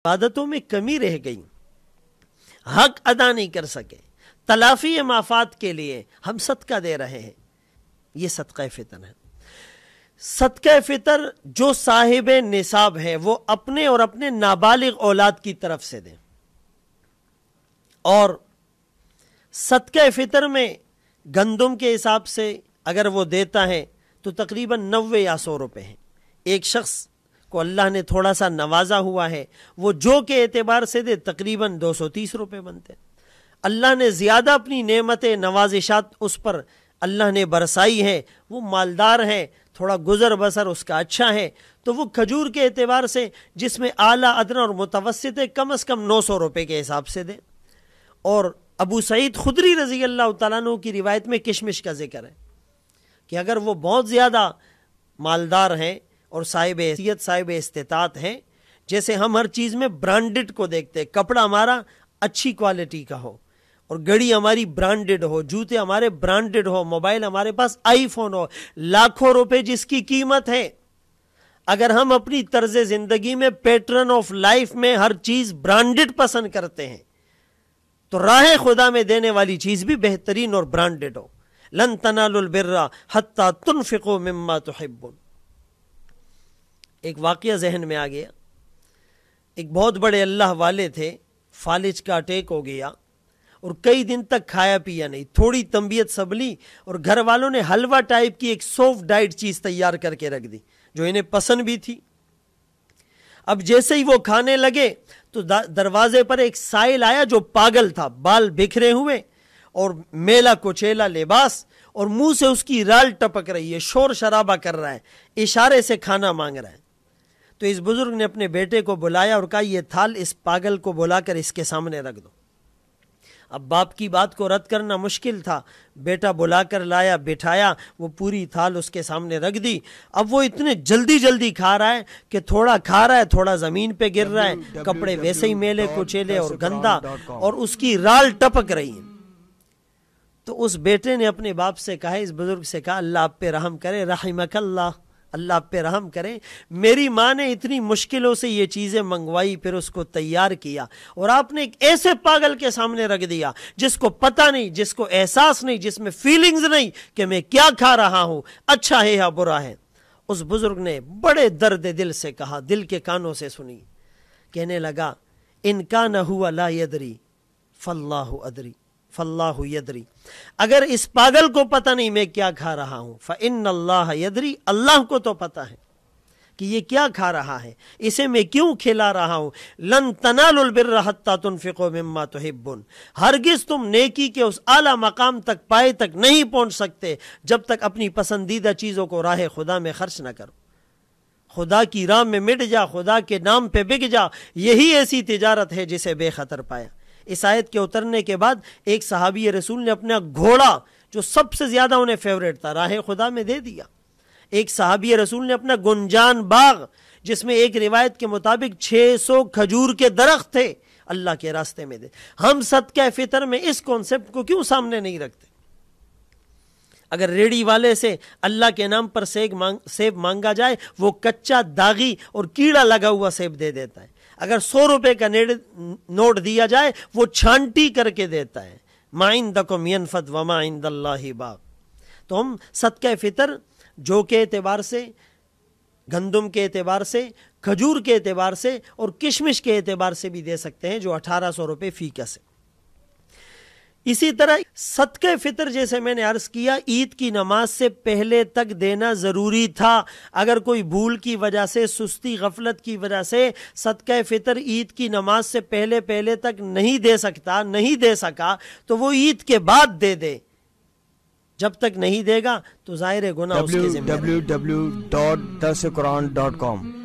عبادتوں میں کمی رہ گئی، حق ادا نہیں کر سکے، تلافی مافات کے لیے ہم صدقہ دے رہے ہیں، یہ صدقہ فطر ہے۔ صدقہ فطر جو صاحب نصاب ہے وہ اپنے اور اپنے نابالغ اولاد کی طرف سے دیں، اور صدقہ فطر میں گندم کے حساب سے اگر وہ دیتا ہے تو تقریباً 90 یا 100 روپے ہیں۔ ایک شخص کو اللہ نے تھوڑا سا نوازا ہوا ہے، وہ جو کے اعتبار سے دے تقریباً 230 روپے بنتے ہیں۔ اللہ نے زیادہ اپنی نعمت نوازشات اس پر اللہ نے برسائی ہے، وہ مالدار ہے، تھوڑا گزر بسر اس کا اچھا ہے، تو وہ کھجور کے اعتبار سے جس میں اعلیٰ ادنیٰ اور متوسط ہے کم از کم 900 روپے کے حساب سے دیں۔ اور ابو سعید خدری رضی اللہ تعالیٰ عنہ کی روایت میں کشمش کا ذکر ہے کہ اگر وہ بہت زیادہ مالدار ہیں اور صاحب حیثیت صاحب استطاعت ہیں، جیسے ہم ہر چیز میں برانڈڈ کو دیکھتے ہیں، کپڑا ہمارا اچھی کوالٹی کا ہو اور گڑی ہماری برانڈڈ ہو، جوتے ہمارے برانڈڈ ہو، موبائل ہمارے پاس آئی فون ہو، لاکھوں روپے جس کی قیمت ہے، اگر ہم اپنی طرز زندگی میں پیٹرن آف لائف میں ہر چیز برانڈڈ پسند کرتے ہیں تو راہ خدا میں دینے والی چیز بھی بہترین اور برانڈڈ ہو۔ لن تنالوا البر حتی تنفقوا مما تحبون۔ ایک واقعہ ذہن میں آ گیا، ایک بہت بڑے اللہ والے تھے، فالج کا اٹیک ہو گیا اور کئی دن تک کھایا پیا نہیں، تھوڑی طبیعت سنبھلی اور گھر والوں نے حلوہ ٹائپ کی ایک سافٹ ڈائٹ چیز تیار کر کے رکھ دی جو انہیں پسند بھی تھی۔ اب جیسے ہی وہ کھانے لگے تو دروازے پر ایک سائل آیا جو پاگل تھا، بال بکھرے ہوئے اور میلا کچیلا لباس، اور منہ سے اس کی رال ٹپک رہی ہے، شور شرابہ کر رہا ہے، اشارے سے کھانا مانگ رہا ہے۔ تو اس بزرگ نے اپنے بیٹے کو بلایا اور کہا یہ تھال اس پاگل کو بلا کر اس کے سامنے رکھ دو۔ اب باپ کی بات کو رد کرنا مشکل تھا، بیٹا بلا کر لایا، بٹھایا، وہ پوری تھال اس کے سامنے رکھ دی۔ اب وہ اتنے جلدی جلدی کھا رہا ہے کہ تھوڑا کھا رہا ہے، تھوڑا زمین پہ گر رہا ہے، کپڑے ویسے ہی میلے کچیلے اور گندا، اور اس کی رال ٹپک رہی ہے۔ تو اس بیٹے نے اپنے باپ سے کہا، اس بزرگ سے کہا، اللہ آپ پہ رحم کرے، رحمک اللہ، اللہ آپ پہ رحم کرے، میری ماں نے اتنی مشکلوں سے یہ چیزیں منگوائی، پھر اس کو تیار کیا، اور آپ نے ایک ایسے پاگل کے سامنے رکھ دیا جس کو پتہ نہیں، جس کو احساس نہیں، جس میں فیلنگز نہیں کہ میں کیا کھا رہا ہوں، اچھا ہے یا برا ہے۔ اس بزرگ نے بڑے درد دل سے کہا، دل کے کانوں سے سنی، کہنے لگا، ان کان ہوا لا یدری فاللہ ادری فاللہ یدری، اگر اس پاگل کو پتہ نہیں میں کیا کھا رہا ہوں، فإن اللہ یدری، اللہ کو تو پتہ ہے کہ یہ کیا کھا رہا ہے، اسے میں کیوں کھلا رہا ہوں۔ لن تنالوا البر حتی تنفقوا مما تحبون، ہرگز تم نیکی کے اس اعلیٰ مقام تک، پائے تک نہیں پہنچ سکتے جب تک اپنی پسندیدہ چیزوں کو راہ خدا میں خرچ نہ کرو۔ خدا کی راہ میں مٹ جا، خدا کے نام پہ بک جا، یہی ایسی تجارت ہے جسے بے خطر پایا۔ اس آیت کے اترنے کے بعد ایک صحابی رسول نے اپنا گھوڑا جو سب سے زیادہ انہیں فیوریٹ تھا راہ خدا میں دے دیا۔ ایک صحابی رسول نے اپنا گنجان باغ جس میں ایک روایت کے مطابق 600 کھجور کے درخت تھے اللہ کے راستے میں دے۔ ہم صدقہ فطر میں اس کانسیپٹ کو کیوں سامنے نہیں رکھتے؟ اگر ریڑی والے سے اللہ کے نام پر سیب مانگا جائے، وہ کچا داغی اور کیڑا لگا ہوا سیب دے دیتا ہے۔ اگر 100 روپے کا نوٹ دیا جائے، وہ چھانٹی کر کے دیتا ہے۔ ما عندکم ینفد وما عند اللہ باق۔ تو ہم صدقہ فطر جو کے اعتبار سے، گندم کے اعتبار سے، کھجور کے اعتبار سے اور کشمش کے اعتبار سے بھی دے سکتے ہیں جو 1800 روپے فی کس ہے۔ اسی طرح صدقہ فطر جیسے میں نے عرض کیا عید کی نماز سے پہلے تک دینا ضروری تھا۔ اگر کوئی بھول کی وجہ سے، سستی غفلت کی وجہ سے صدقہ فطر عید کی نماز سے پہلے تک نہیں دے سکتا، نہیں دے سکا، تو وہ عید کے بعد دے دے۔ جب تک نہیں دے گا تو ظاہر گناہ اس کے ذمہ ہے۔ www.darsequran.com